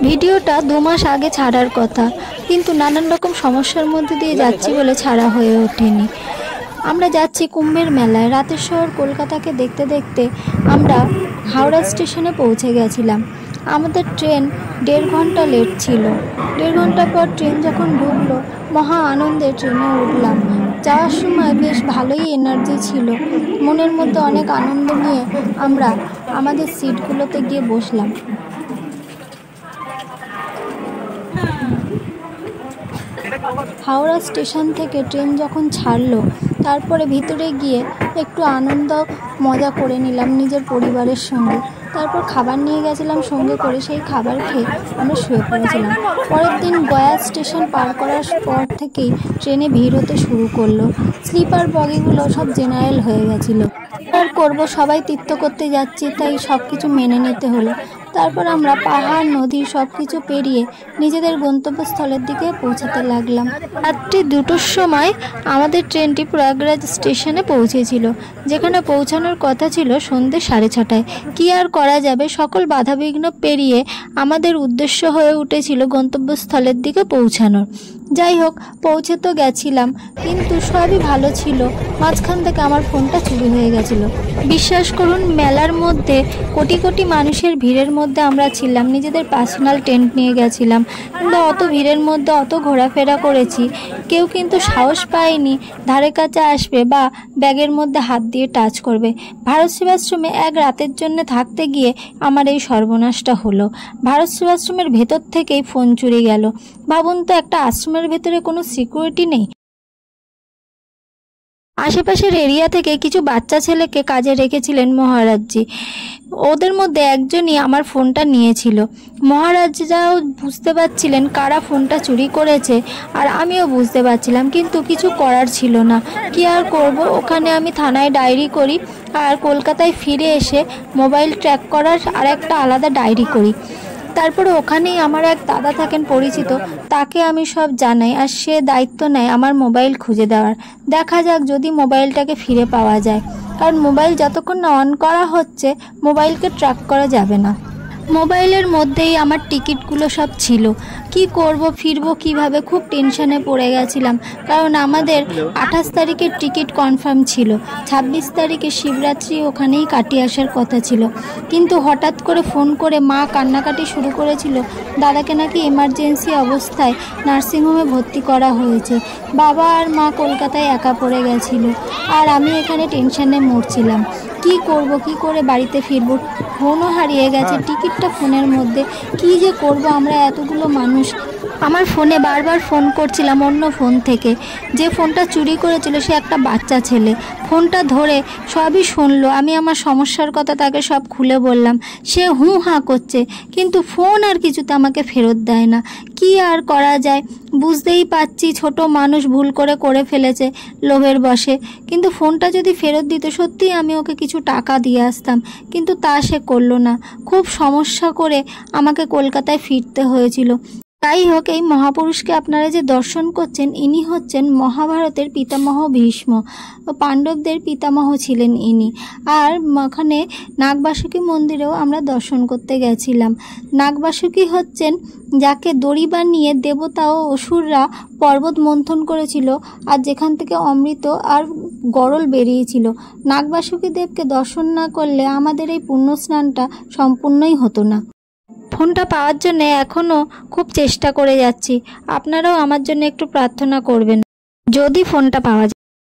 ভিডিওটা 2 মাস আগে ছাড়ার কথা, কিন্তু নানান রকম সমস্যার মধ্যে দিয়ে যাচ্ছি বলে ছাড়া হয়ে ওঠেনি। আমরা যাচ্ছি কুম্ভের মেলায়। রাতের শহর কলকাতাকে দেখতে দেখতে আমরা হাওড়া স্টেশনে পৌঁছে গেছিলাম। আমাদের ট্রেন 1.5 ঘন্টা লেট ছিল। 1.5 ঘন্টা পর ট্রেন যখন ঢুকলো, মহা আনন্দে ট্রেনে উঠলাম। যাওয়ার সময় বেশ ভালোই এনার্জি ছিল, মনের মধ্যে অনেক আনন্দ নিয়ে আমরা আমাদের সিটগুলোতে গিয়ে বসলাম। হাওড়া স্টেশন থেকে ট্রেন যখন ছাড়লো, তারপরে ভিতরে গিয়ে একটু আনন্দ মজা করে নিলাম নিজের পরিবারের সঙ্গে। তারপর খাবার নিয়ে গেছিলাম সঙ্গে করে, সেই খাবার খেয়ে আমরা শুয়ে পড়েছিলাম। পরের দিন গয়া স্টেশন পার করার পর থেকেই ট্রেনে ভিড় হতে শুরু করলো। স্লিপার বগিগুলো সব জেনারেল হয়ে গেছিলো। আর করবো, সবাই তীর্থ করতে যাচ্ছি, তাই সব কিছু মেনে নিতে হলো। তারপর আমরা পাহাড় নদী সব কিছু পেরিয়ে নিজেদের গন্তব্যস্থলের দিকে পৌঁছাতে লাগলাম। রাত্রি 2টোর সময় আমাদের ট্রেনটি প্রয়াগরাজ স্টেশনে পৌঁছেছিল, যেখানে পৌঁছানোর কথা ছিল সন্ধ্যে 6:30টায়। কী আর করা যাবে, সকল বাধাবিঘ্ন পেরিয়ে আমাদের উদ্দেশ্য হয়ে উঠেছিল গন্তব্যস্থলের দিকে পৌঁছানোর। যাই হোক, পৌঁছে তো গেছিলাম, কিন্তু সবই ভালো ছিল। মাঝখান থেকে আমার ফোনটা চুরি হয়ে গেছিলো। বিশ্বাস করুন, মেলার মধ্যে কোটি কোটি মানুষের ভিড়ের মধ্যে আমরা ছিলাম, নিজেদের পার্সোনাল টেন্ট নিয়ে গেছিলাম, কিন্তু অত ভিড়ের মধ্যে অত ঘোরাফেরা করেছি, কেউ কিন্তু সাহস পায়নি ধারে কাছে আসবে বা ব্যাগের মধ্যে হাত দিয়ে টাচ করবে। ভারত সেবাশ্রমে এক রাতের জন্য থাকতে গিয়ে আমার এই সর্বনাশটা হলো। ভারত সেবাশ্রমের ভেতর থেকেই ফোন চুরি গেল। ভাবুন তো, একটা আশ্রমের ভেতরে কোনো সিকিউরিটি নেই। আশেপাশের এরিয়া থেকে কিছু বাচ্চা ছেলেকে কাজে রেখেছিলেন মহারাজজি। ওদের মধ্যে একজনই আমার ফোনটা নিয়েছিল। মহারাজরাও বুঝতে পারছিলেন কারা ফোনটা চুরি করেছে, আর আমিও বুঝতে পারছিলাম, কিন্তু কিছু করার ছিল না। কি আর করব, ওখানে আমি থানায় ডায়েরি করি, আর কলকাতায় ফিরে এসে মোবাইল ট্র্যাক করার আর একটা আলাদা ডায়েরি করি। তারপরে ওখানেই আমার এক দাদা থাকেন পরিচিত, তাকে আমি সব জানাই, আর সে দায়িত্ব নেয় আমার মোবাইল খুঁজে দেওয়ার। দেখা যাক যদি মোবাইলটাকে ফিরে পাওয়া যায়, কারণ মোবাইল যতক্ষণ না অন করা হচ্ছে মোবাইলকে ট্র্যাক করা যাবে না। মোবাইলের মধ্যেই আমার টিকিটগুলো সব ছিল। কি করব, ফিরবো কিভাবে, খুব টেনশনে পড়ে গেছিলাম, কারণ আমাদের 28 তারিখের টিকিট কনফার্ম ছিল। 26 তারিখে শিবরাত্রি ওখানেই কাটিয়ে আসার কথা ছিল, কিন্তু হঠাৎ করে ফোন করে মা কান্নাকাটি শুরু করেছিল। দাদাকে নাকি এমার্জেন্সি অবস্থায় নার্সিংহোমে ভর্তি করা হয়েছে। বাবা আর মা কলকাতায় একা পড়ে গেছিল, আর আমি এখানে টেনশনে মরছিলাম। কি করব, কি করে বাড়িতে ফিরবো, ফোনও হারিয়ে গেছে, টিকিটটা ফোনের মধ্যে। কি যে করব, আমরা এতগুলো মানুষ। আমার ফোনে বারবার ফোন করছিলাম অন্য ফোন থেকে। যে ফোনটা চুরি করেছিল সে একটা বাচ্চা ছেলে। ফোনটা ধরে সবই শুনলো। আমি আমার সমস্যার কথা তাকে সব খুলে বললাম। সে হুঁ হাঁ করছে, কিন্তু ফোন আর কিছুতে আমাকে ফেরত দেয় না। কি আর করা যায়, বুঝতেই পারছি ছোট মানুষ ভুল করে ফেলেছে লোভের বশে। কিন্তু ফোনটা যদি ফেরত দিত, সত্যিই আমি ওকে কিছু টাকা দিয়ে আসতাম, কিন্তু তা সে করলো না। খুব সমস্যা করে আমাকে কলকাতায় ফিরতে হয়েছিল। যাই হোক, এই মহাপুরুষকে আপনারা যে দর্শন করছেন, ইনি হচ্ছেন মহাভারতের পিতামহ ভীষ্ম। পাণ্ডবদের পিতামহ ছিলেন ইনি। আর ওখানে নাগবাসুকী মন্দিরেও আমরা দর্শন করতে গেছিলাম। নাগবাসুকী হচ্ছেন যাকে দড়ি বানিয়ে দেবতা ও অসুররা পর্বত মন্থন করেছিল, আর যেখান থেকে অমৃত আর গরল বেরিয়েছিল। নাগবাসুকী দেবকে দর্শন না করলে আমাদের এই পুণ্যস্নানটা সম্পূর্ণই হতো না। ফোনটা পাওয়ার জন্য এখনও খুব চেষ্টা করে যাচ্ছি। আপনারাও আমার জন্য একটু প্রার্থনা করবেন, যদি ফোনটা পাওয়া যায়।